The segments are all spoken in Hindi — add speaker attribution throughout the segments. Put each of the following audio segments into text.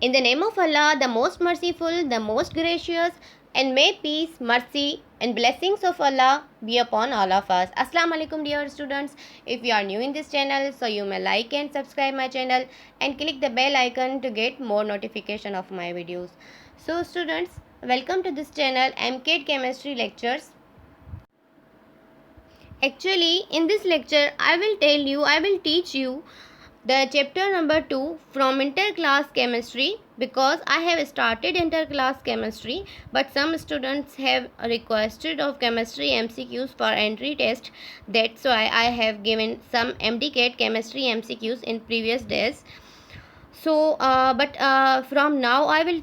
Speaker 1: In the name of Allah, the most merciful, the most gracious, and may peace, mercy, and blessings of Allah be upon all of us. Assalamu alaikum, dear students. If you are new in this channel, so you may like and subscribe my channel and click the bell icon to get more notification of my videos. So students, welcome to this channel MCAT Chemistry Lectures. Actually, in this lecture, I will teach you the chapter number 2 from interclass chemistry, because I have started interclass chemistry, but some students have requested of chemistry MCQs for entry test. That's why I have given some MDCAT chemistry MCQs in previous days. So from now I will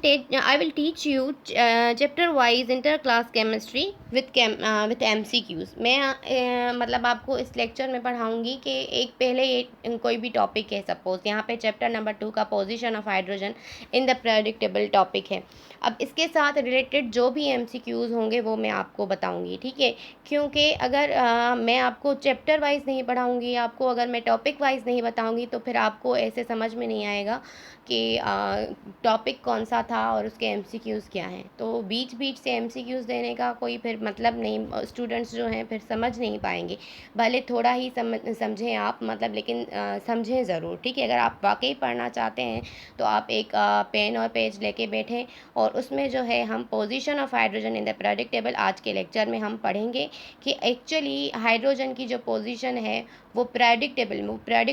Speaker 1: teach you chapter wise interclass chemistry with MCQs. मैं मतलब आपको इस लेक्चर में पढ़ाऊंगी कि एक पहले कोई भी टॉपिक है, सपोज यहाँ पे चैप्टर नंबर 2 का position of hydrogen in the predictable topic है। अब इसके साथ रिलेटेड जो भी MCQs होंगे वो मैं आपको बताऊंगी, ठीक है। क्योंकि अगर मैं आपको चैप्टर वाइज नहीं पढ़ाऊंगी, आपको अगर मैं टॉपिक वाइज नहीं बताऊंगी तो फिर आपको ऐसे समझ में नहीं आएगा कि टॉपिक कौन सा था और उसके MCQs क्या हैं। तो बीच बीच से MCQs देने का कोई फिर मतलब नहीं, स्टूडेंट्स जो हैं फिर समझ नहीं पाएंगे। भले थोड़ा ही समझें आप, मतलब लेकिन समझें ज़रूर, ठीक है। अगर आप वाकई पढ़ना चाहते हैं तो आप एक पेन और पेज लेके बैठें और उसमें जो है हम position of hydrogen in the periodic table आज के लेक्चर में हम पढ़ेंगे कि एक्चुअली हाइड्रोजन की जो पोजीशन है वो पीरियोडिक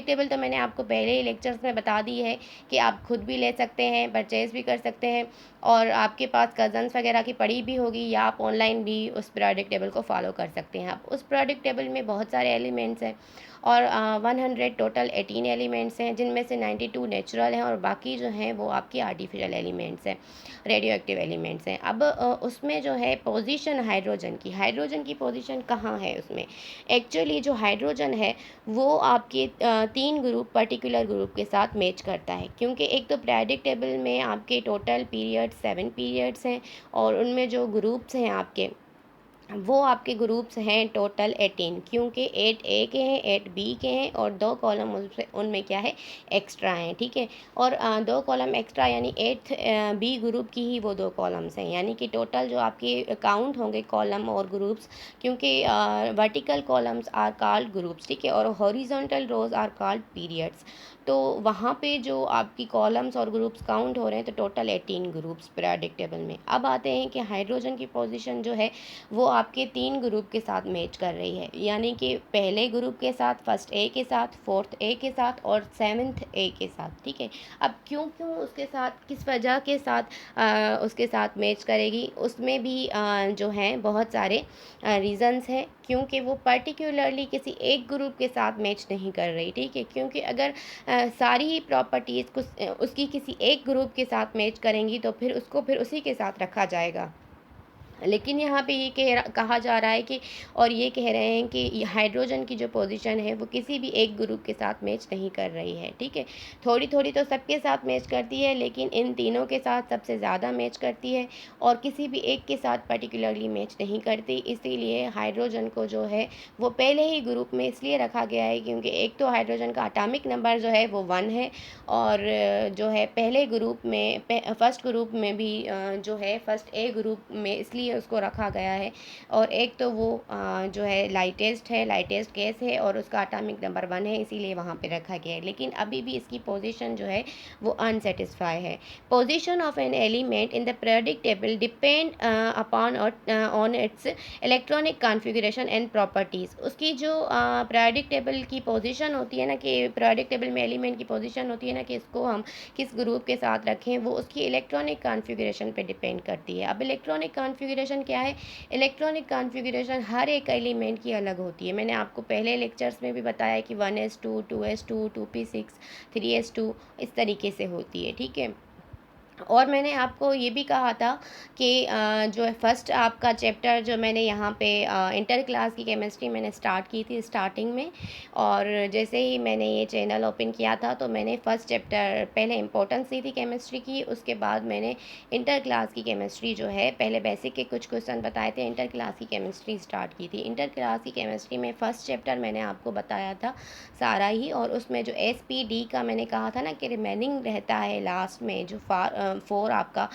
Speaker 1: टेबल तो मैंने आपको पहले ही लेक्चर्स में बता दी है कि आप खुद भी ले सकते हैं, परचेज़ भी कर सकते हैं, और आपके पास कज़न्स वगैरह की पड़ी भी होगी, या आप ऑनलाइन भी उस पीरियोडिक टेबल को फॉलो कर सकते हैं। आप उस पीरियोडिक टेबल में बहुत सारे एलिमेंट्स हैं और 100 टोटल 18 एलिमेंट्स हैं, जिनमें से 92 नेचुरल हैं और बाकी जो हैं वो आपकी आर्टिफिशियल एलिमेंट्स हैं, रेडियो एक्टिव एलिमेंट्स हैं। अब उसमें जो है पोजीशन हाइड्रोजन की पोजीशन कहाँ है उसमें। एक्चुअली जो हाइड्रोजन है वो आपके 3 ग्रुप पर्टिकुलर ग्रुप के साथ मैच करता है, क्योंकि एक तो पीरियोडिक टेबल में आपके टोटल पीरियड 7 पीरियड्स हैं और उनमें जो ग्रुप्स हैं आपके वो आपके ग्रुप्स हैं टोटल 18, क्योंकि 8A के हैं, 8B के हैं और 2 कॉलम उनमें क्या है, एक्स्ट्रा हैं, ठीक है। और 2 कॉलम एक्स्ट्रा यानी 8B ग्रुप की ही वो 2 कॉलम्स हैं, यानी कि टोटल जो आपके काउंट होंगे कॉलम और ग्रुप्स, क्योंकि vertical columns are called groups, ठीक है, और horizontal rows are called periods. So वहाँ पे जो आपकी कॉलम्स और ग्रुप्स काउंट हो रहे हैं तो टोटल 18 ग्रुप्स पीरियोडिक टेबल में। अब आते हैं कि हाइड्रोजन की पोजीशन जो है वो आपके 3 ग्रुप के साथ मैच कर रही है, यानी कि पहले ग्रुप के साथ, फर्स्ट ए के साथ, फोर्थ ए के साथ और 7th ए के साथ, ठीक है। अब क्यों उसके साथ, किस वजह के साथ उसके साथ मैच करेगी, उसमें भी जो हैं बहुत सारे रीज़न्स हैं, क्योंकि वो पर्टिकुलरली किसी एक ग्रुप के साथ मैच नहीं कर रही, ठीक है। क्योंकि अगर सारी ही प्रॉपर्टीज़ कुछ उसकी किसी एक ग्रुप के साथ मैच करेंगी तो फिर उसको फिर उसी के साथ रखा जाएगा। लेकिन यहाँ पे ये कहा जा रहा है कि, और ये कह रहे हैं कि हाइड्रोजन की जो पोजीशन है वो किसी भी एक ग्रुप के साथ मैच नहीं कर रही है, ठीक है। थोड़ी थोड़ी तो सबके साथ मैच करती है, लेकिन इन तीनों के साथ सबसे ज़्यादा मैच करती है और किसी भी एक के साथ पर्टिकुलरली मैच नहीं करती। इसीलिए हाइड्रोजन को जो है वो पहले ही ग्रुप में इसलिए रखा गया है क्योंकि एक तो हाइड्रोजन का एटॉमिक नंबर जो है वो 1 है, और जो है पहले ग्रुप में फर्स्ट ग्रुप में भी जो है फर्स्ट ए ग्रुप में इसलिए उसको रखा गया है, और एक तो वो जो है लाइटेस्ट गैस है और उसका एटॉमिक नंबर 1 है, इसीलिए वहाँ पे रखा गया है। लेकिन अभी भी इसकी पोजीशन जो है वो अनसेटिस्फाई है। Position of an element in the periodic table depend upon on it's electronic configuration and properties. उसकी जो पीरियोडिक टेबल की पोजीशन होती है ना, कि पीरियोडिक टेबल में एलिमेंट की पोजीशन होती है ना कि इसको हम किस ग्रुप के साथ रखें, वो उसकी इलेक्ट्रॉनिक कॉन्फ़िगरेशन पे डिपेंड करती है। अब इलेक्ट्रॉनिक कॉन्फ़िगरेशन क्या है, इलेक्ट्रॉनिक कॉन्फ़िगरेशन हर एक एलिमेंट की अलग होती है। मैंने आपको पहले लेक्चर्स में भी बताया कि 1s2 2s2 2p6 3s2 इस तरीके से होती है, ठीक है। और मैंने आपको ये भी कहा था कि जो है फर्स्ट आपका चैप्टर जो मैंने यहाँ पे इंटर क्लास की केमिस्ट्री मैंने स्टार्ट की थी स्टार्टिंग में। और जैसे ही मैंने ये चैनल ओपन किया था तो मैंने फ़र्स्ट चैप्टर पहले इंपॉर्टेंस दी थी केमिस्ट्री की, उसके बाद मैंने इंटर क्लास की केमिस्ट्री जो है पहले बेसिक के कुछ क्वेश्चन बताए थे, इंटर क्लास की केमिस्ट्री स्टार्ट की थी। इंटर क्लास की केमिस्ट्री में फ़र्स्ट चैप्टर मैंने आपको बताया था सारा ही, और उसमें जो SPD का मैंने कहा था ना कि रिमेनिंग रहता है लास्ट में जो 4 आपका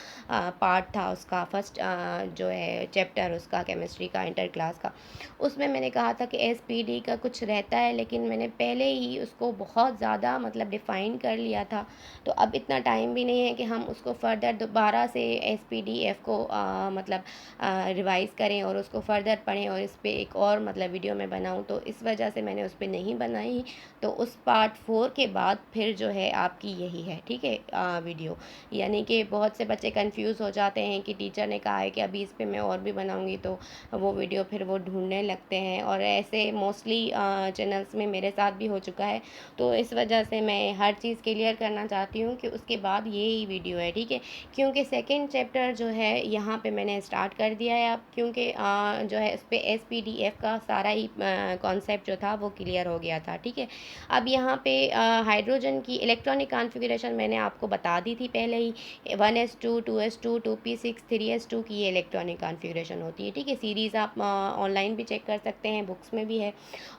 Speaker 1: पार्ट था उसका फर्स्ट जो है चैप्टर उसका केमिस्ट्री का इंटर क्लास का, उसमें मैंने कहा था कि SPD का कुछ रहता है, लेकिन मैंने पहले ही उसको बहुत ज़्यादा मतलब डिफ़ाइन कर लिया था। तो अब इतना टाइम भी नहीं है कि हम उसको फर्दर दोबारा से SPDF को मतलब रिवाइज़ करें और उसको फर्दर पढ़ें और इस पर एक और मतलब वीडियो में बनाऊँ, तो इस वजह से मैंने उस पर नहीं बनाई। तो उस पार्ट 4 के बाद फिर जो है आपकी यही है, ठीक है, वीडियो। यानी कि बहुत से बच्चे कंफ्यूज हो जाते हैं कि टीचर ने कहा है कि अभी इस पे मैं और भी बनाऊंगी, तो वो वीडियो फिर वो ढूंढने लगते हैं, और ऐसे मोस्टली चैनल्स में मेरे साथ भी हो चुका है। तो इस वजह से मैं हर चीज़ क्लियर करना चाहती हूँ कि उसके बाद ये ही वीडियो है, ठीक है। क्योंकि सेकेंड चैप्टर जो है यहाँ पे मैंने स्टार्ट कर दिया है अब, क्योंकि जो है उस पर SPDF का सारा ही कॉन्सेप्ट जो था वो क्लियर हो गया था, ठीक है। अब यहाँ पे हाइड्रोजन की इलेक्ट्रॉनिक कॉन्फ़िगरेशन मैंने आपको बता दी थी पहले ही, 1s2 2s2 2p6 3s2 की ये इलेक्ट्रॉनिक कॉन्फ़िगरेशन होती है, ठीक है। सीरीज़ आप ऑनलाइन भी चेक कर सकते हैं, बुक्स में भी है।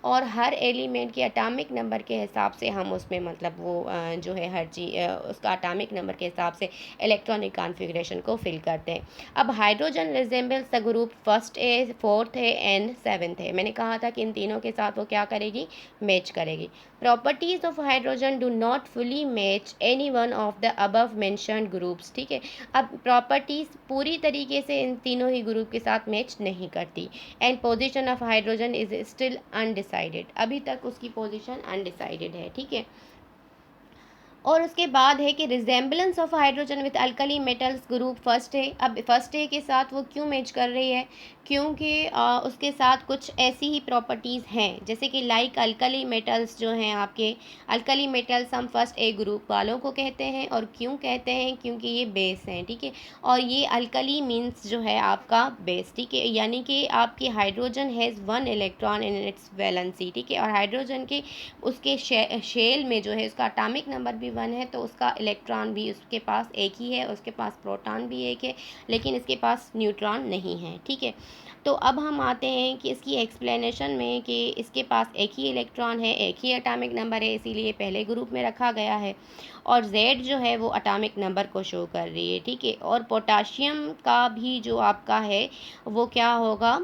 Speaker 1: और हर एलिमेंट के एटॉमिक नंबर के हिसाब से हम उसमें मतलब वो जो है हर चीज़ उसका एटॉमिक नंबर के हिसाब से इलेक्ट्रॉनिक कॉन्फ़िगरेशन को फिल करते हैं। अब hydrogen resembles the group first है, फोर्थ है एंड सेवन्थ है। मैंने कहा था कि इन तीनों के साथ वो क्या करेगी, मैच करेगी। Properties of hydrogen do not fully match any one of the above mentioned groups, ठीक है। अब प्रॉपर्टीज पूरी तरीके से इन तीनों ही ग्रुप के साथ मैच नहीं करती। And position of hydrogen is still undecided, अभी तक उसकी पोजीशन अनडिसाइडेड है, ठीक है। और उसके बाद है कि resemblance of hydrogen with alkali metals group first है। अब फर्स्ट है के साथ वो क्यों मैच कर रही है, क्योंकि उसके साथ कुछ ऐसी ही प्रॉपर्टीज़ हैं, जैसे कि लाइक अल्कली मेटल्स जो हैं आपके, अल्कली मेटल्स हम फर्स्ट ए ग्रुप वालों को कहते हैं। और क्यों कहते हैं, क्योंकि ये बेस हैं, ठीक है। और ये अल्कली मीन्स जो है आपका बेस, ठीक है, यानी कि आपकी hydrogen has 1 electron in it's valency, ठीक है। और हाइड्रोजन के उसके शेल में जो है उसका एटॉमिक नंबर भी 1 है, तो उसका इलेक्ट्रॉन भी उसके पास एक ही है, उसके पास प्रोटॉन भी एक है, लेकिन इसके पास न्यूट्रॉन नहीं है, ठीक है। तो अब हम आते हैं कि इसकी एक्सप्लेनेशन में कि इसके पास एक ही इलेक्ट्रॉन है, एक ही एटॉमिक नंबर है, इसीलिए पहले ग्रुप में रखा गया है। और Z जो है वो एटॉमिक नंबर को शो कर रही है, ठीक है। और पोटाशियम का भी जो आपका है वो क्या होगा,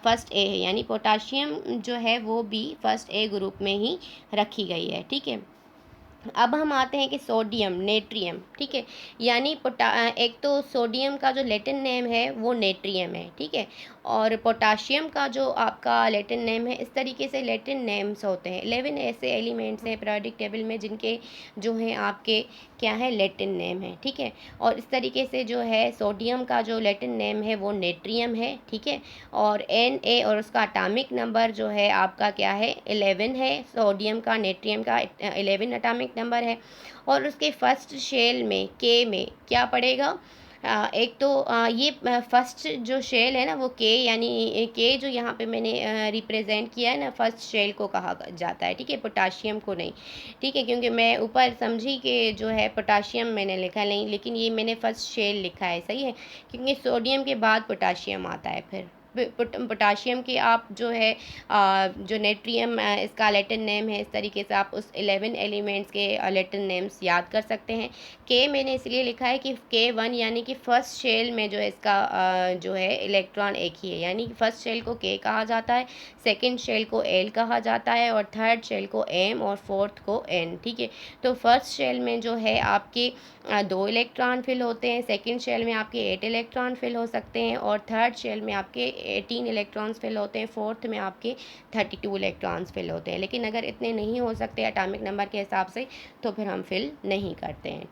Speaker 1: फर्स्ट ए है, यानी पोटाशियम जो है वो भी फर्स्ट ए ग्रुप में ही रखी गई है, ठीक है। अब हम आते हैं कि सोडियम नेट्रियम, ठीक है, यानी एक तो सोडियम का जो लैटिन नेम है वो नेट्रियम है, ठीक है। और पोटाशियम का जो आपका लैटिन नेम है, इस तरीके से लैटिन नेम्स होते हैं। 11 ऐसे एलिमेंट्स हैं पीरियोडिक टेबल में जिनके जो हैं आपके क्या है, लैटिन नेम है, ठीक है। और इस तरीके से जो है सोडियम का जो लैटिन नेम है वो नेट्रियम है, ठीक है। और Na और उसका एटॉमिक नंबर जो है आपका क्या है, 11 है। सोडियम का नेट्रियम का 11 एटॉमिक नंबर है। और उसके फर्स्ट शेल में के में क्या पड़ेगा, एक तो ये फर्स्ट जो शेल है ना वो के, यानी के जो यहाँ पे मैंने रिप्रेजेंट किया है ना, फर्स्ट शेल को कहा जाता है, ठीक है, पोटाशियम को नहीं, ठीक है। क्योंकि मैं ऊपर समझी कि जो है पोटाशियम मैंने लिखा नहीं, लेकिन ये मैंने फर्स्ट शेल लिखा है, सही है, क्योंकि सोडियम के बाद पोटाशियम आता है। फिर पोटाशियम की आप जो है जो नेट्रियम इसका लैटिन नेम है, इस तरीके से आप उस 11 एलिमेंट्स के लैटिन नेम्स याद कर सकते हैं। के मैंने इसलिए लिखा है कि K1 यानी कि फर्स्ट शेल में जो है इसका जो है इलेक्ट्रॉन एक ही है, यानी कि फर्स्ट शेल को K कहा जाता है, सेकंड शेल को L कहा जाता है, और थर्ड शेल को M और फोर्थ को N, ठीक है। तो फर्स्ट शेल में जो है आपके 2 इलेक्ट्रॉन फिल होते हैं, सेकंड शेल में आपके 8 इलेक्ट्रॉन फिल हो सकते हैं, और थर्ड शेल में आपके 18 इलेक्ट्रॉन्स फिल होते हैं, फोर्थ में आपके 32 इलेक्ट्रॉन्स फिल होते हैं। लेकिन अगर इतने नहीं हो सकते एटॉमिक नंबर के हिसाब से तो फिर हम फिल नहीं करते हैं।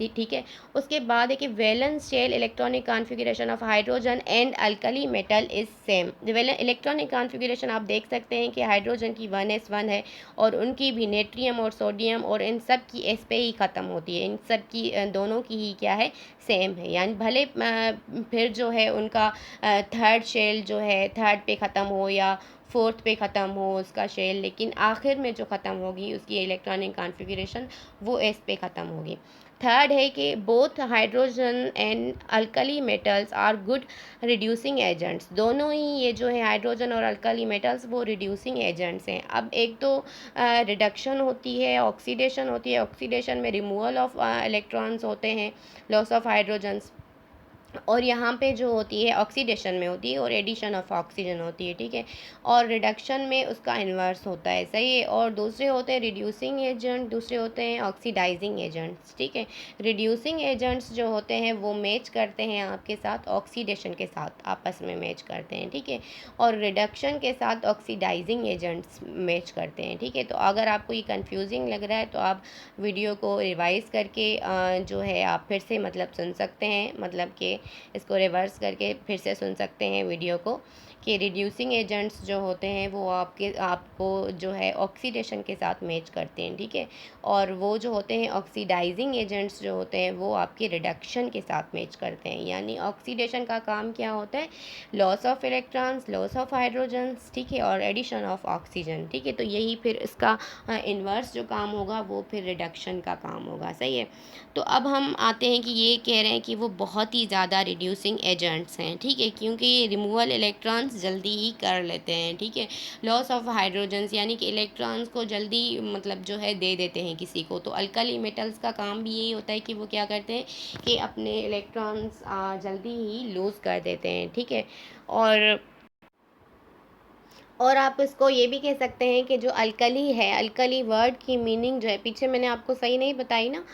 Speaker 1: ठीक है। उसके बाद है कि valence shell electronic configuration of hydrogen and alkali metal is same. Electronic configuration आप देख सकते हैं कि हाइड्रोजन की 1s1 है और उनकी भी नेट्रियम और सोडियम और इन सब की एस पे ही ख़त्म होती है। इन सब की दोनों की ही क्या है, सेम है। यानी भले फिर जो है उनका थर्ड शेल जो है थर्ड पे ख़त्म हो या फोर्थ पे ख़त्म हो उसका शेल, लेकिन आखिर में जो ख़त्म होगी उसकी इलेक्ट्रॉनिक कॉन्फ़िगरेशन वो एस पे ख़त्म होगी। थर्ड है कि both hydrogen and alkali metals are good reducing agents. दोनों ही ये जो है हाइड्रोजन और अल्कली मेटल्स वो रिड्यूसिंग एजेंट्स हैं। अब एक तो रिडक्शन होती है, ऑक्सीडेशन होती है। ऑक्सीडेशन में रिमूवल ऑफ इलेक्ट्रॉन्स होते हैं, लॉस ऑफ हाइड्रोजन्स, और यहाँ पे जो होती है ऑक्सीडेशन में होती है और एडिशन ऑफ ऑक्सीजन होती है। ठीक है। और रिडक्शन में उसका इन्वर्स होता है, सही है। और दूसरे होते हैं रिड्यूसिंग एजेंट, दूसरे होते हैं ऑक्सीडाइजिंग एजेंट्स। ठीक है। रिड्यूसिंग एजेंट्स जो होते हैं वो मैच करते हैं आपके साथ ऑक्सीडेशन के साथ, आपस में मैच करते हैं। ठीक है। और रिडक्शन के साथ ऑक्सीडाइजिंग एजेंट्स मैच करते हैं। ठीक है। तो अगर आपको ये कंफ्यूजिंग लग रहा है तो आप वीडियो को रिवाइज़ करके जो है आप फिर से मतलब सुन सकते हैं, मतलब कि इसको रिवर्स करके फिर से सुन सकते हैं वीडियो को, कि रिड्यूसिंग एजेंट्स जो होते हैं वो आपको जो है ऑक्सीडेशन के साथ मैच करते हैं। ठीक है। और वो जो होते हैं ऑक्सीडाइजिंग एजेंट्स जो होते हैं वो आपके रिडक्शन के साथ मैच करते हैं। यानी ऑक्सीडेशन का काम क्या होता है, loss of electrons, loss of hydrogens, ठीक है, और एडिशन ऑफ ऑक्सीजन। ठीक है। तो यही फिर इसका इन्वर्स जो काम होगा वो फिर रिडक्शन का काम होगा, सही है। तो अब हम आते हैं कि ये कह रहे हैं कि वो बहुत ही ज़्यादा रिड्यूसिंग एजेंट्स हैं। ठीक है। क्योंकि ये रिमूवल इलेक्ट्रॉन्स जल्दी ही कर लेते हैं। ठीक है। लॉस ऑफ हाइड्रोजन्स यानी कि इलेक्ट्रॉन्स को जल्दी मतलब जो है दे देते हैं किसी को। तो अल्कली मेटल्स का काम भी यही होता है कि वो क्या करते हैं कि अपने इलेक्ट्रॉन्स जल्दी ही लूज़ कर देते हैं। ठीक है। और आप इसको ये भी कह सकते हैं कि जो अल्कली है, अल्कली वर्ड की मीनिंग जो है, पीछे मैंने आपको सही नहीं बताई ना,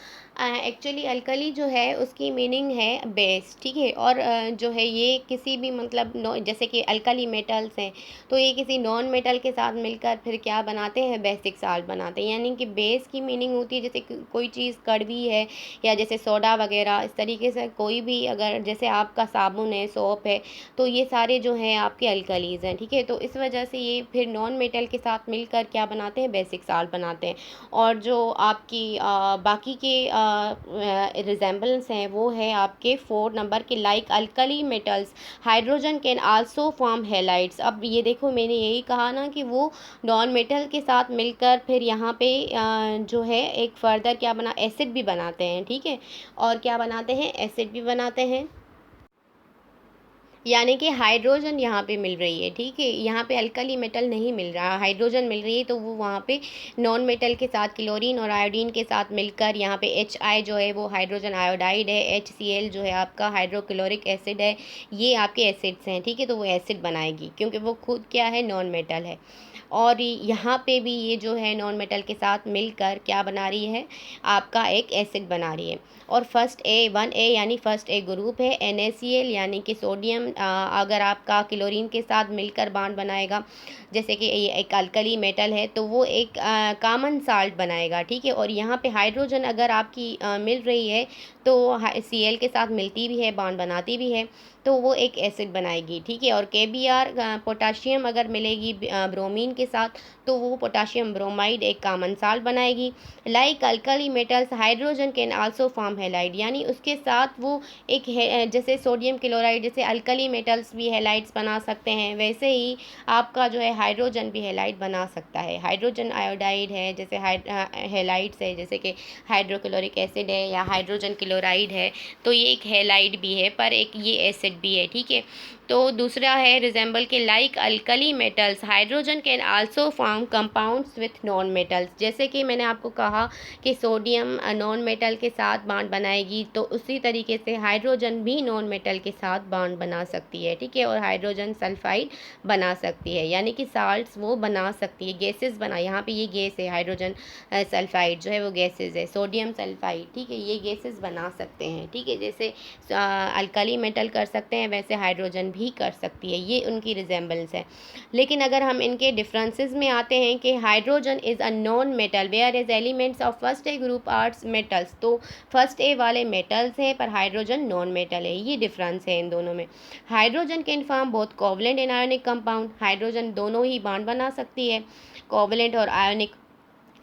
Speaker 1: एक्चुअली अल्कली जो है उसकी मीनिंग है बेस। ठीक है। और जो है ये किसी भी मतलब जैसे कि अल्कली मेटल्स हैं तो ये किसी नॉन मेटल के साथ मिलकर फिर क्या बनाते हैं, बेसिक साल्ट बनाते हैं। यानी कि बेस की मीनिंग होती है जैसे कोई चीज़ कड़वी है या जैसे सोडा वगैरह, इस तरीके से कोई भी, अगर जैसे आपका साबुन है, सोप है, तो ये सारे जो हैं आपके अल्कलीज़ हैं। ठीक है। तो इस वजह से ये फिर नॉन मेटल के साथ मिलकर क्या बनाते हैं, बेसिक साल्ट बनाते हैं। और जो आपकी बाकी के रिजेंबलेंस हैं वो है आपके 4 नंबर के, like alkali metals hydrogen can also form halides. अब ये देखो मैंने यही कहा ना कि वो नॉन मेटल के साथ मिलकर फिर यहाँ पे जो है एक फर्दर क्या बना, एसिड भी बनाते हैं। ठीक है। और क्या बनाते हैं, एसिड भी बनाते हैं। यानी कि हाइड्रोजन यहाँ पे मिल रही है। ठीक है। यहाँ पे अल्कली मेटल नहीं मिल रहा, हाइड्रोजन मिल रही है, तो वो वहाँ पे नॉन मेटल के साथ क्लोरीन और आयोडीन के साथ मिलकर यहाँ पे HI जो है वो हाइड्रोजन आयोडाइड है, HCl जो है आपका हाइड्रोक्लोरिक एसिड है, ये आपके एसिड्स हैं। ठीक है। तो वो एसिड बनाएगी क्योंकि वो खुद क्या है, नॉन मेटल है। और यहाँ पे भी ये जो है नॉन मेटल के साथ मिलकर क्या बना रही है, आपका एक एसिड बना रही है। और फर्स्ट ए 1A यानी फर्स्ट ए ग्रुप है। NaCl यानी कि सोडियम अगर आपका क्लोरीन के साथ मिलकर बॉन्ड बनाएगा, जैसे कि ये एक अल्कली मेटल है तो वो एक कॉमन साल्ट बनाएगा। ठीक है। और यहाँ पे हाइड्रोजन अगर आपकी मिल रही है तो Cl के साथ मिलती भी है, बॉन्ड बनाती भी है, तो वो एक एसिड बनाएगी। ठीक है। और KBr पोटाशियम अगर मिलेगी ब्रोमीन के साथ तो वो पोटाशियम ब्रोमाइड एक कॉमन साल्ट बनाएगी। Like alkali metals hydrogen can also form halide, यानी उसके साथ वो एक जैसे सोडियम क्लोराइड, जैसे अल्कली मेटल्स भी हेलाइड्स बना सकते हैं, वैसे ही आपका जो है हाइड्रोजन भी हेलाइड बना सकता है। हाइड्रोजन आयोडाइड है, जैसे हेलाइड्स है, जैसे कि हाइड्रोक्लोरिक एसिड है या हाइड्रोजन क्लोराइड है, तो ये एक हेलाइड भी है पर एक ये एसिड भी है। ठीक है। तो दूसरा है रिजेंबल के, like alkali metals hydrogen can also form compounds with non metals. जैसे कि मैंने आपको कहा कि सोडियम नॉन मेटल के साथ बॉन्ड बनाएगी, तो उसी तरीके से हाइड्रोजन भी नॉन मेटल के साथ बॉन्ड बना सकती है। ठीक है। और हाइड्रोजन सल्फाइड बना सकती है, यानी कि साल्ट्स वो बना सकती है, गैसेस बना, यहाँ पे ये गैस है, हाइड्रोजन सल्फाइड जो है वो गैसेस है, सोडियम सल्फाइड। ठीक है। ये गैसेस बना सकते हैं। ठीक है। जैसे अल्कली मेटल कर सकते हैं वैसे हाइड्रोजन भी कर सकती है, ये उनकी रिजेंबलेंस है। लेकिन अगर हम इनके डिफरेंसेस में आते हैं कि hydrogen is a non metal whereas elements of first A group arts metals, so first A वाले मेटल्स हैं पर हाइड्रोजन नॉन मेटल है, ये डिफरेंस है इन दोनों में। Hydrogen can form both covalent and ionic compound, hydrogen दोनों ही बॉन्ड बना सकती है, कोवलेंट और आयोनिक।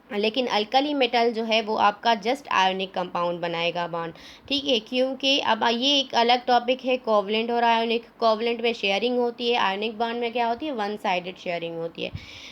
Speaker 1: लेकिन अल्कली मेटल जो है वो आपका जस्ट आयोनिक कंपाउंड बनाएगा बॉन्ड, ठीक है। क्योंकि अब ये एक अलग टॉपिक है कोवलेंट और आयोनिक। कोवलेंट में शेयरिंग होती है, आयोनिक बॉन्ड में क्या होती है, वन साइडेड शेयरिंग होती है।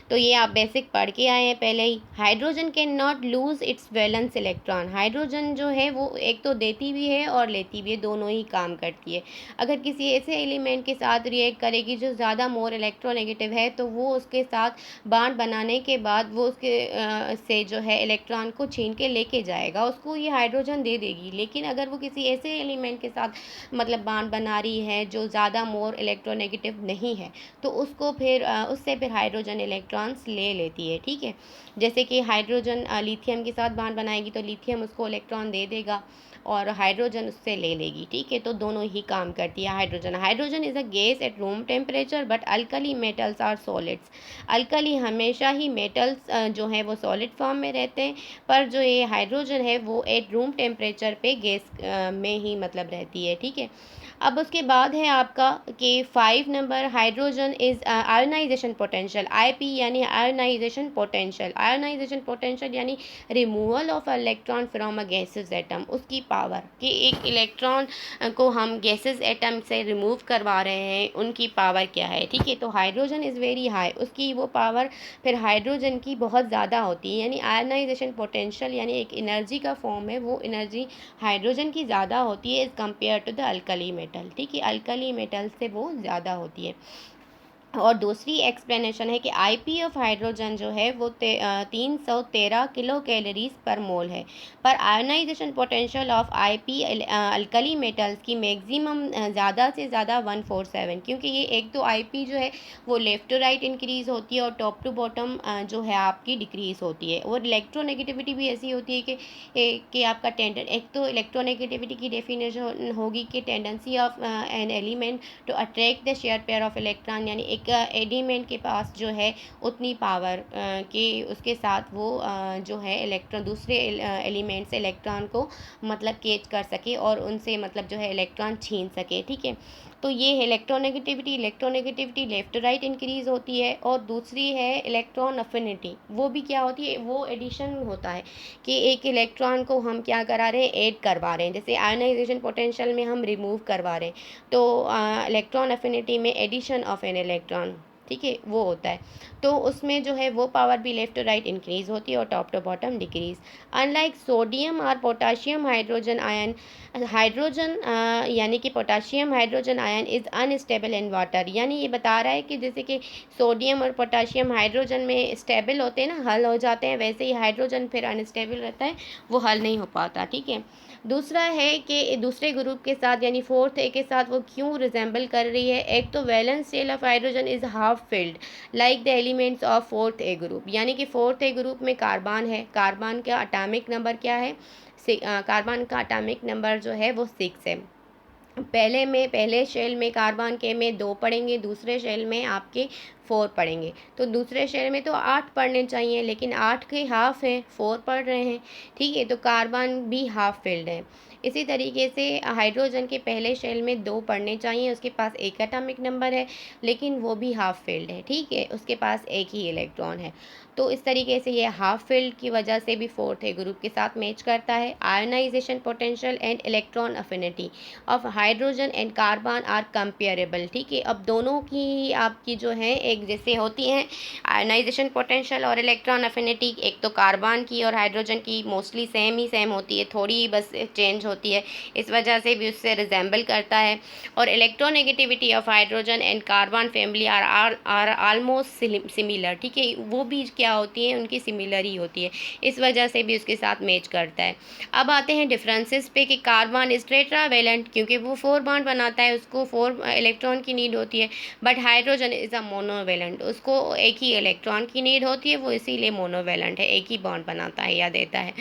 Speaker 1: तो ये आप बेसिक पढ़ के आए हैं पहले ही। Hydrogen can not lose its valence electron, hydrogen जो है वो एक तो देती भी है और लेती भी है, दोनों ही काम करती है। अगर किसी ऐसे एलिमेंट के साथ रिएक्ट करेगी जो ज़्यादा मोर इलेक्ट्रोनेगेटिव है, तो वो उसके साथ बॉन्ड बनाने के बाद वो उसके से जो है इलेक्ट्रॉन को छीन के लेके जाएगा, उसको ये हाइड्रोजन दे देगी। लेकिन अगर वो किसी ऐसे एलिमेंट के साथ मतलब बॉन्ड बना रही है जो ज़्यादा मोर इलेक्ट्रोनेगेटिव नहीं है, तो उसको फिर उससे फिर हाइड्रोजन इलेक्ट्रॉन्स ले लेती है, ठीक है। जैसे कि हाइड्रोजन लिथियम के साथ बॉन्ड बनाएगी तो लिथियम उसको इलेक्ट्रॉन दे देगा और हाइड्रोजन उससे ले लेगी, ठीक है। तो दोनों ही काम करती है hydrogen. Hydrogen is a gas at room temperature but alkali metals are solids, alkali हमेशा ही मेटल्स जो है वो सॉलिड फॉर्म में रहते हैं, पर जो ये हाइड्रोजन है वो एट रूम टेम्परेचर पे गैस में ही मतलब रहती है, ठीक है। अब उसके बाद है आपका कि 5 number, hydrogen is ionization potential, IP यानी आयोनाइजेशन पोटेंशियल। आयोनाइजेशन पोटेंशियल यानी removal of electron from a gases atom, उसकी पावर कि एक इलेक्ट्रॉन को हम गैसेस एटम से रिमूव करवा रहे हैं, उनकी पावर क्या है, ठीक है। तो हाइड्रोजन इज़ वेरी हाई, उसकी वो पावर फिर हाइड्रोजन की बहुत ज़्यादा होती है। यानी आयोनाइजेशन पोटेंशियल यानी एक एनर्जी का फॉर्म है, वो एनर्जी हाइड्रोजन की ज़्यादा होती है as compare to the alkali metal, ठीक है। अल्कली मेटल से वो ज़्यादा होती है। और दूसरी एक्सप्लेनेशन है कि आईपी ऑफ हाइड्रोजन जो है वो 313 किलो कैलोरीज पर मोल है, पर ionization potential of IP alkali metals की मैक्सिमम ज़्यादा से ज़्यादा 147, क्योंकि ये एक तो आईपी जो है वो लेफ़्ट टू राइट इंक्रीज़ होती है और टॉप टू बॉटम जो है आपकी डिक्रीज़ होती है। और इलेक्ट्रोनेगेटिविटी भी ऐसी होती है कि आपका एक तो इलेक्ट्रोनेगेटिविटी की डेफिनेशन होगी कि tendency of an element to attract the share pair of electron, यानी एक एलिमेंट के पास जो है उतनी पावर कि उसके साथ वो जो है इलेक्ट्रॉन दूसरे एलिमेंट से इलेक्ट्रॉन को मतलब कैच कर सके और उनसे मतलब जो है इलेक्ट्रॉन छीन सके, ठीक है। तो ये है electronegativity. Electronegativity left to right increase होती है। और दूसरी है इलेक्ट्रॉन अफिनिटी, वो भी क्या होती है, वो एडिशन होता है कि एक इलेक्ट्रॉन को हम क्या करा रहे हैं, ऐड करवा रहे हैं। जैसे आयोनाइजेशन पोटेंशियल में हम रिमूव करवा रहे हैं, तो इलेक्ट्रॉन अफिनिटी में एडिशन ऑफ एन इलेक्ट्रॉन, ठीक है, वो होता है। तो उसमें जो है वो पावर भी लेफ्ट टू राइट इंक्रीज़ होती है और top to bottom decrease. Unlike sodium और पोटाशियम हाइड्रोजन आयन, हाइड्रोजन यानी कि potassium hydrogen ion is unstable in water, यानी ये बता रहा है कि जैसे कि सोडियम और पोटाशियम हाइड्रोजन में स्टेबल होते हैं ना, हल हो जाते हैं, वैसे ही हाइड्रोजन फिर अनस्टेबल रहता है, वो हल नहीं हो पाता, ठीक है। दूसरा है कि दूसरे ग्रुप के साथ यानी फोर्थ ए के साथ वो क्यों रिजेंबल कर रही है। एक so valence shell of hydrogen is half filled like the elements of fourth A group, यानी कि फोर्थ ए ग्रुप में कार्बन है, कार्बन का अटामिक नंबर क्या है, कार्बन का अटामिक नंबर जो है वो 6 है। पहले शेल में कार्बन के में 2 पढ़ेंगे, दूसरे शेल में आपके 4 पढ़ेंगे। तो दूसरे शेल में तो 8 पढ़ने चाहिए, लेकिन 8 के हाफ है, 4 पढ़ रहे हैं, ठीक है। तो कार्बन भी हाफ फिल्ड है। इसी तरीके से हाइड्रोजन के पहले शेल में 2 पढ़ने चाहिए, उसके पास एक एटॉमिक नंबर है, लेकिन वो भी हाफ फिल्ड है, ठीक है, उसके पास एक ही इलेक्ट्रॉन है। तो इस तरीके से ये हाफ फिल्ड की वजह से भी फोर्थ ए ग्रुप के साथ मैच करता है। Ionization potential and electron affinity of hydrogen and carbon are comparable, ठीक है। अब दोनों की आपकी जो है एक जैसे होती हैं आयोनाइजेशन पोटेंशियल और इलेक्ट्रॉन अफिनिटी, एक तो कार्बन की और हाइड्रोजन की मोस्टली सेम होती है, थोड़ी बस चेंज होती है, इस वजह से भी उससे रिजेंबल करता है। और electronegativity of hydrogen and carbon family are almost similar, ठीक है, वो भी क्या होती है, उनकी सिमिलर ही होती है, इस वजह से भी उसके साथ मैच करता है। अब आते हैं डिफरेंसेस पे कि कार्बन इज टेट्रावेलेंट क्योंकि वो 4 बॉन्ड बनाता है, उसको 4 इलेक्ट्रॉन की नीड होती है। But hydrogen is a monovalent, उसको एक ही इलेक्ट्रॉन की नीड होती है, वो इसीलिए मोनोवेलेंट है, एक ही बॉन्ड बनाता है या देता है।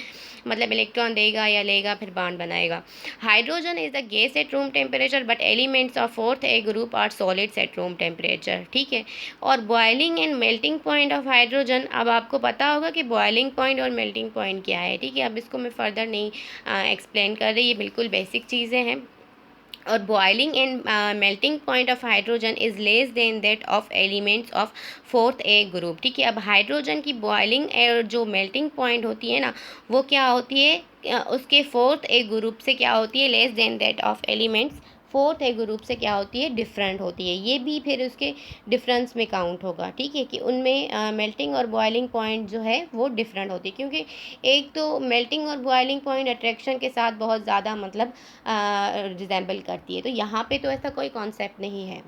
Speaker 1: मतलब इलेक्ट्रॉन देगा या लेगा फिर बॉन्ड बनाएगा। Hydrogen is the gas at room temperature but elements of fourth A group are solids at room temperature, ठीक है। और boiling and melting point of hydrogen, अब आपको पता होगा कि बॉइलिंग पॉइंट और मेल्टिंग पॉइंट क्या है, ठीक है। अब इसको मैं फर्दर नहीं एक्सप्लेन कर रही, ये बिल्कुल बेसिक चीज़ें हैं। और boiling and melting point of hydrogen is less than that of elements of fourth A group, ठीक है। अब हाइड्रोजन की बॉइलिंग और जो मेल्टिंग पॉइंट होती है ना, वो क्या होती है, उसके फोर्थ ए ग्रुप से क्या होती है, less than that of elements fourth A group से क्या होती है, डिफरेंट होती है। ये भी फिर उसके डिफरेंस में काउंट होगा, ठीक है, कि उनमें मेल्टिंग और बॉइलिंग पॉइंट जो है वो डिफरेंट होती है, क्योंकि एक तो मेल्टिंग और बॉइलिंग पॉइंट अट्रैक्शन के साथ बहुत ज़्यादा मतलब रिजेंबल करती है, तो यहाँ पे तो ऐसा कोई कॉन्सेप्ट नहीं है।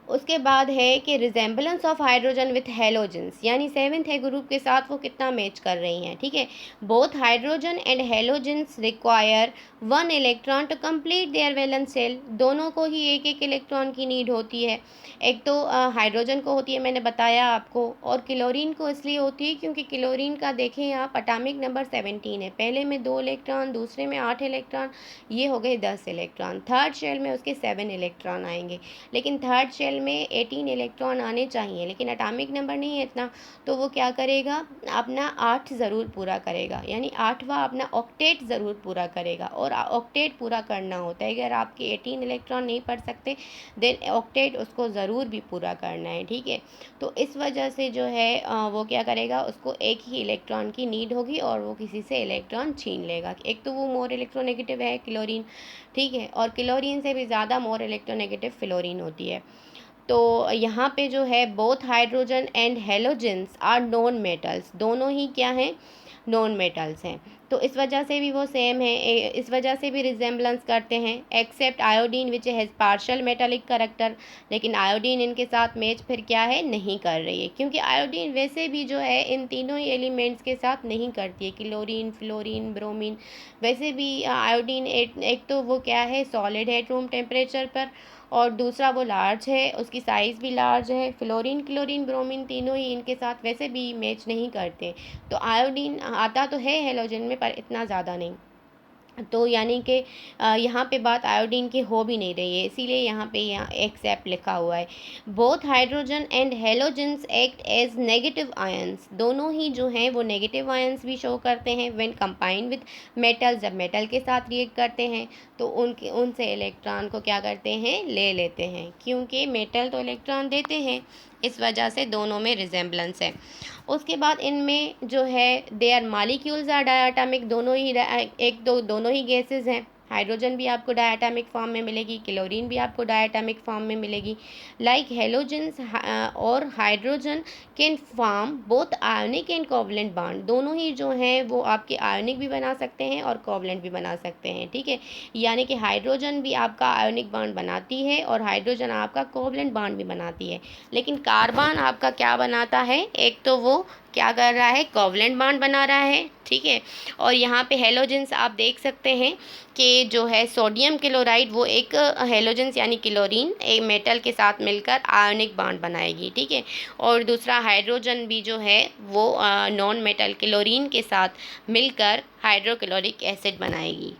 Speaker 1: उसके बाद है कि resemblance of hydrogen with halogens, यानी सेवन्थ है ग्रुप के साथ वो कितना मैच कर रही हैं, ठीक है। Both hydrogen and halogens require one electron to complete their valence shell, दोनों को ही एक एक इलेक्ट्रॉन की नीड होती है। एक तो हाइड्रोजन को होती है, मैंने बताया आपको, और क्लोरीन को इसलिए होती है क्योंकि क्लोरीन का देखें आप एटॉमिक नंबर 17 है, पहले में 2 इलेक्ट्रॉन, दूसरे में 8 इलेक्ट्रॉन, ये हो गए 10 इलेक्ट्रॉन। थर्ड शेल में उसके 7 इलेक्ट्रॉन आएंगे, लेकिन थर्ड शेल में 18 इलेक्ट्रॉन आने चाहिए, लेकिन एटॉमिक नंबर नहीं है इतना, तो वो क्या करेगा, अपना 8 ज़रूर पूरा करेगा, यानी 8वां अपना ऑक्टेट ज़रूर पूरा करेगा। और ऑक्टेट पूरा करना होता है, अगर आपके 18 इलेक्ट्रॉन नहीं पढ़ सकते देन ऑक्टेट उसको ज़रूर भी पूरा करना है, ठीक है। तो इस वजह से जो है वो क्या करेगा, उसको एक ही इलेक्ट्रॉन की नीड होगी और वो किसी से इलेक्ट्रॉन छीन लेगा। एक तो वो मोर इलेक्ट्रोनेगेटिव है क्लोरीन, ठीक है, और क्लोरीन से भी ज़्यादा मोर इलेक्ट्रोनेगेटिव फ्लोरीन होती है। तो यहाँ पे जो है both hydrogen and halogens are non metals, दोनों ही क्या हैं, नॉन मेटल्स हैं। तो इस वजह से भी वो सेम है, इस वजह से भी रिजेंबलेंस करते हैं, except iodine which has partial metallic character, लेकिन आयोडीन इनके साथ मैच फिर क्या है, नहीं कर रही है, क्योंकि आयोडीन वैसे भी जो है इन तीनों ही एलिमेंट्स के साथ नहीं करती है, क्लोरीन, फ्लोरीन, ब्रोमीन। वैसे भी आयोडीन एक तो वो क्या है, सॉलिड है रूम टेम्परेचर पर, और दूसरा वो लार्ज है, उसकी साइज़ भी लार्ज है। फ्लोरीन, क्लोरीन, ब्रोमीन तीनों ही इनके साथ वैसे भी मैच नहीं करते, तो आयोडीन आता तो है हेलोजन में पर इतना ज़्यादा नहीं। तो यानी कि यहाँ पे बात आयोडीन की हो भी नहीं रही है, इसीलिए यहाँ पे यहाँ एक्सेप्ट लिखा हुआ है। Both hydrogen and halogens act as negative ions, दोनों ही जो हैं वो नेगेटिव आयंस भी शो करते हैं व्हेन कंबाइन विथ मेटल, जब मेटल के साथ रिएक्ट करते हैं तो उनसे इलेक्ट्रॉन को क्या करते हैं, ले लेते हैं, क्योंकि मेटल तो इलेक्ट्रॉन देते हैं, इस वजह से दोनों में रिजेंबलेंस है। उसके बाद इनमें जो है देयर मालिक्यूल्स आर डायटोमिक, दोनों ही एक दो दोनों ही गैसेज हैं। हाइड्रोजन भी आपको डायटोमिक फॉर्म में मिलेगी, क्लोरीन भी आपको डायटोमिक फॉर्म में मिलेगी। लाइक हेलोजेंस और hydrogen can form both ionic and covalent bond, दोनों ही जो हैं वो आपके आयोनिक भी बना सकते हैं और कोवलेंट भी बना सकते हैं, ठीक है। यानी कि हाइड्रोजन भी आपका आयोनिक बॉन्ड बनाती है और हाइड्रोजन आपका कोवलेंट बॉन्ड भी बनाती है, लेकिन कार्बन आपका क्या बनाता है, एक तो वो क्या कर रहा है, कोवलेंट बॉन्ड बना रहा है, ठीक है। और यहाँ पे हेलोजेंस आप देख सकते हैं कि जो है सोडियम क्लोराइड वो एक हेलोजेंस यानी क्लोरीन एक मेटल के साथ मिलकर आयोनिक बॉन्ड बनाएगी, ठीक है। और दूसरा हाइड्रोजन भी जो है वो नॉन मेटल क्लोरीन के साथ मिलकर हाइड्रोक्लोरिक एसिड बनाएगी।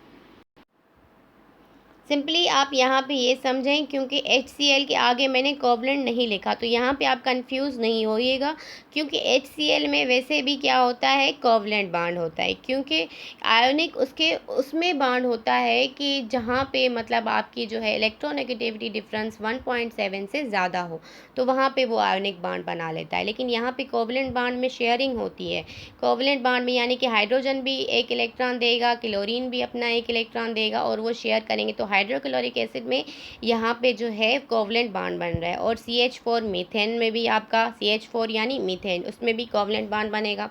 Speaker 1: सिंपली आप यहाँ पे ये समझें, क्योंकि HCl के आगे मैंने कोवलेंट नहीं लिखा, तो यहाँ पे आप कंफ्यूज नहीं होइएगा, क्योंकि HCl में वैसे भी क्या होता है, कोवलेंट बॉन्ड होता है, क्योंकि आयोनिक उसमें बॉन्ड होता है कि जहाँ पे मतलब आपकी जो है इलेक्ट्रोनेगेटिविटी डिफरेंस 1.7 से ज़्यादा हो, तो वहाँ पे वो आयोनिक बॉन्ड बना लेता है। लेकिन यहाँ पे कोवलेंट बॉन्ड में शेयरिंग होती है, कोवलेंट बॉन्ड में यानी कि हाइड्रोजन भी एक इलेक्ट्रॉन देगा, क्लोरीन भी अपना एक इलेक्ट्रॉन देगा और वो शेयर करेंगे, तो हाइड्रोक्लोरिक एसिड में यहाँ पे जो है कोवलेंट बॉन्ड बन रहा है। और CH4 मीथेन में भी आपका CH4 यानी मीथेन, उसमें भी कोवलेंट बॉन्ड बनेगा।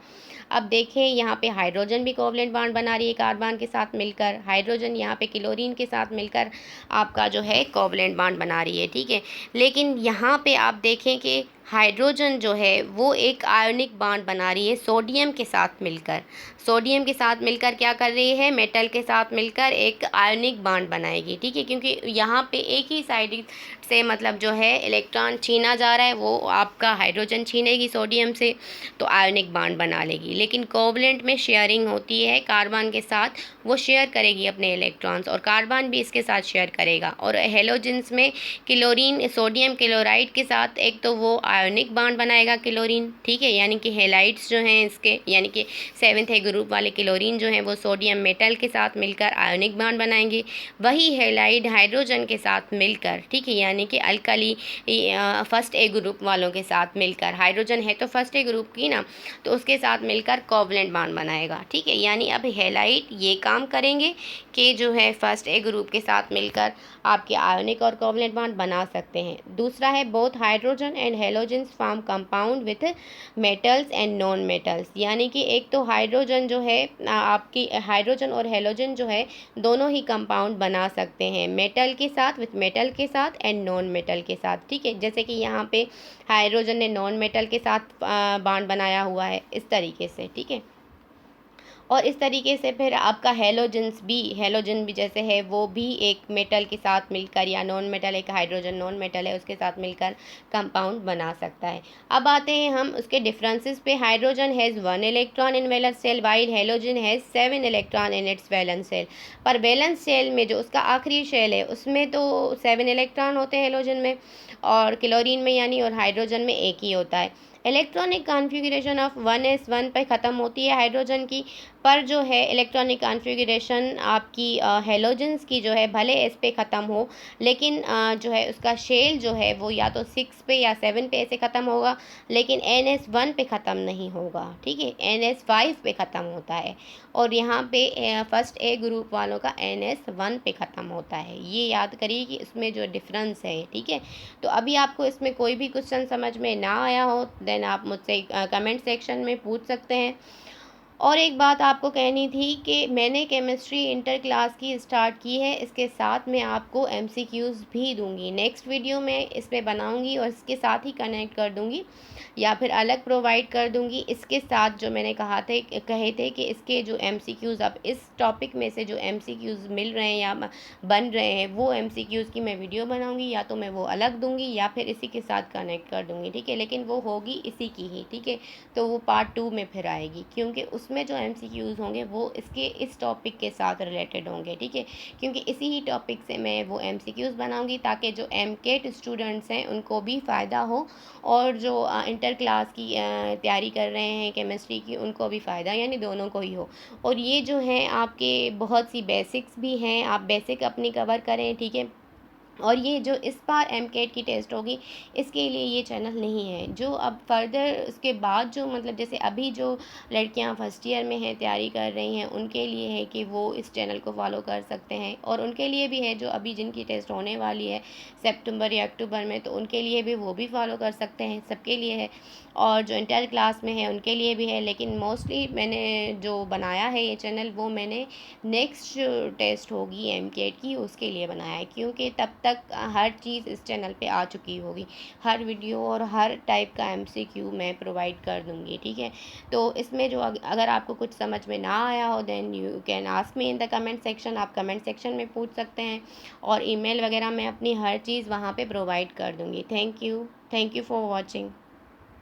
Speaker 1: अब देखें यहाँ पे हाइड्रोजन भी कोवलेंट बॉन्ड बना रही है कार्बन के साथ मिलकर, हाइड्रोजन यहाँ पे क्लोरीन के साथ मिलकर आपका जो है कोवलेंट बॉन्ड बना रही है, ठीक है। लेकिन यहाँ पे आप देखें कि हाइड्रोजन जो है वो एक आयोनिक बॉन्ड बना रही है सोडियम के साथ मिलकर। सोडियम के साथ मिलकर क्या कर रही है, मेटल के साथ मिलकर एक आयोनिक बॉन्ड बनाएगी, ठीक है। क्योंकि यहाँ पे एक ही साइड से मतलब जो है इलेक्ट्रॉन छीना जा रहा है, वो आपका हाइड्रोजन छीनेगी सोडियम से, तो आयोनिक बॉन्ड बना लेगी। लेकिन कोवलेंट में शेयरिंग होती है कार्बन के साथ, वो शेयर करेगी अपने इलेक्ट्रॉन्स, और कार्बन भी इसके साथ शेयर करेगा। और हेलोजेंस में क्लोरीन सोडियम क्लोराइड के साथ एक तो वो आयोनिक बॉन्ड बनाएगा क्लोरीन, ठीक है। यानी कि हेलाइड्स जो हैं इसके, यानी कि 7th ग्रुप वाले क्लोरीन जो हैं वो सोडियम मेटल के साथ मिलकर आयोनिक बॉन्ड बनाएंगे। वही हेलाइड हाइड्रोजन के साथ मिलकर, ठीक है, यानी कि अल्कली फर्स्ट ए ग्रुप वालों के साथ मिलकर, हाइड्रोजन है तो फर्स्ट ए ग्रुप की ना, तो उसके साथ मिलकर कोवलेंट बॉन्ड बनाएगा, ठीक है। यानी अब हेलाइड ये काम करेंगे कि जो है फर्स्ट ए ग्रुप के साथ मिलकर आपके आयोनिक और कोवलेंट बॉन्ड बना सकते हैं। दूसरा है both hydrogen and halogens form compound with metals and non metals. यानी कि एक तो हाइड्रोजन जो है आपकी हाइड्रोजन और हेलोजन जो है दोनों ही कंपाउंड बना सकते हैं, मेटल के साथ, विथ मेटल के साथ एंड नॉन मेटल के साथ, ठीक है। जैसे कि यहाँ पे हाइड्रोजन ने नॉन मेटल के साथ बॉन्ड बनाया हुआ है इस तरीके से, ठीक है। और इस तरीके से फिर आपका हेलोजन भी जैसे है वो भी एक मेटल के साथ मिलकर, या नॉन मेटल, एक हाइड्रोजन नॉन मेटल है उसके साथ मिलकर कंपाउंड बना सकता है। अब आते हैं हम उसके डिफरेंसेस पे। Hydrogen has 1 electron in valence shell while halogen has 7 electron in its valence shell. पर वैलेंस शेल में जो उसका आखिरी शेल है उसमें तो 7 इलेक्ट्रॉन होते हैं हेलोजन में, और क्लोरीन में यानी और हाइड्रोजन में एक ही होता है। इलेक्ट्रॉनिक कॉन्फ़िगरेशन ऑफ 1s1 पर ख़त्म होती है हाइड्रोजन की, पर जो है इलेक्ट्रॉनिक कॉन्फ़िगरेशन आपकी हेलोजेंस की जो है भले एस पे ख़त्म हो, लेकिन जो है उसका शेल जो है वो या तो 6 पे या 7 पे ऐसे ख़त्म होगा, लेकिन NS1 पे ख़त्म नहीं होगा, ठीक है। NS5 पे ख़त्म होता है, और यहाँ पे फर्स्ट ए ग्रुप वालों का NS1 पे ख़त्म होता है। ये याद करिए कि इसमें जो डिफरेंस है, ठीक है। तो अभी आपको इसमें कोई भी क्वेश्चन समझ में ना आया हो देन आप मुझसे कमेंट सेक्शन में पूछ सकते हैं। और एक बात आपको कहनी थी कि मैंने केमिस्ट्री इंटर क्लास की स्टार्ट की है, इसके साथ मैं आपको MCQs भी दूंगी। नेक्स्ट वीडियो में इस पर बनाऊंगी और इसके साथ ही कनेक्ट कर दूंगी, या फिर अलग प्रोवाइड कर दूंगी इसके साथ। जो मैंने कहे थे कि इसके जो MCQs अब इस टॉपिक में से जो MCQs मिल रहे हैं या बन रहे हैं, वो MCQs की मैं वीडियो बनाऊंगी, या तो मैं वो अलग दूंगी या फिर इसी के साथ कनेक्ट कर दूंगी, ठीक है। लेकिन वो होगी इसी की ही, ठीक है। तो वो पार्ट 2 में फिर आएगी, क्योंकि उसमें जो MCQs होंगे वो इसके इस टॉपिक के साथ रिलेटेड होंगे, ठीक है। क्योंकि इसी ही टॉपिक से मैं वो MCQs बनाऊंगी ताकि जो MCAT स्टूडेंट्स हैं उनको भी फ़ायदा हो, और जो इंटर क्लास की तैयारी कर रहे हैं केमिस्ट्री की उनको भी फ़ायदा, यानी दोनों को ही हो। और ये जो हैं आपके बहुत सी बेसिक्स भी हैं, आप बेसिक अपनी कवर करें, ठीक है। और ये जो इस बार MCAT की टेस्ट होगी इसके लिए ये चैनल नहीं है। जो अब फर्दर उसके बाद जो मतलब जैसे अभी जो लड़कियां फर्स्ट ईयर में हैं तैयारी कर रही हैं उनके लिए है कि वो इस चैनल को फॉलो कर सकते हैं, और उनके लिए भी है जो अभी जिनकी टेस्ट होने वाली है सितंबर या अक्टूबर में, तो उनके लिए भी वो भी फॉलो कर सकते हैं, सबके लिए है। और जो इंटर क्लास में है उनके लिए भी है, लेकिन मोस्टली मैंने जो बनाया है ये चैनल वो मैंने नेक्स्ट टेस्ट होगी MCAT की उसके लिए बनाया है, क्योंकि तब तक हर चीज़ इस चैनल पे आ चुकी होगी, हर वीडियो और हर टाइप का MCQ मैं प्रोवाइड कर दूँगी, ठीक है। तो इसमें जो अगर आपको कुछ समझ में ना आया हो then you can ask me in the comment section, आप कमेंट सेक्शन में पूछ सकते हैं, और ईमेल वगैरह मैं अपनी हर चीज़ वहाँ पे प्रोवाइड कर दूँगी। Thank you for watching.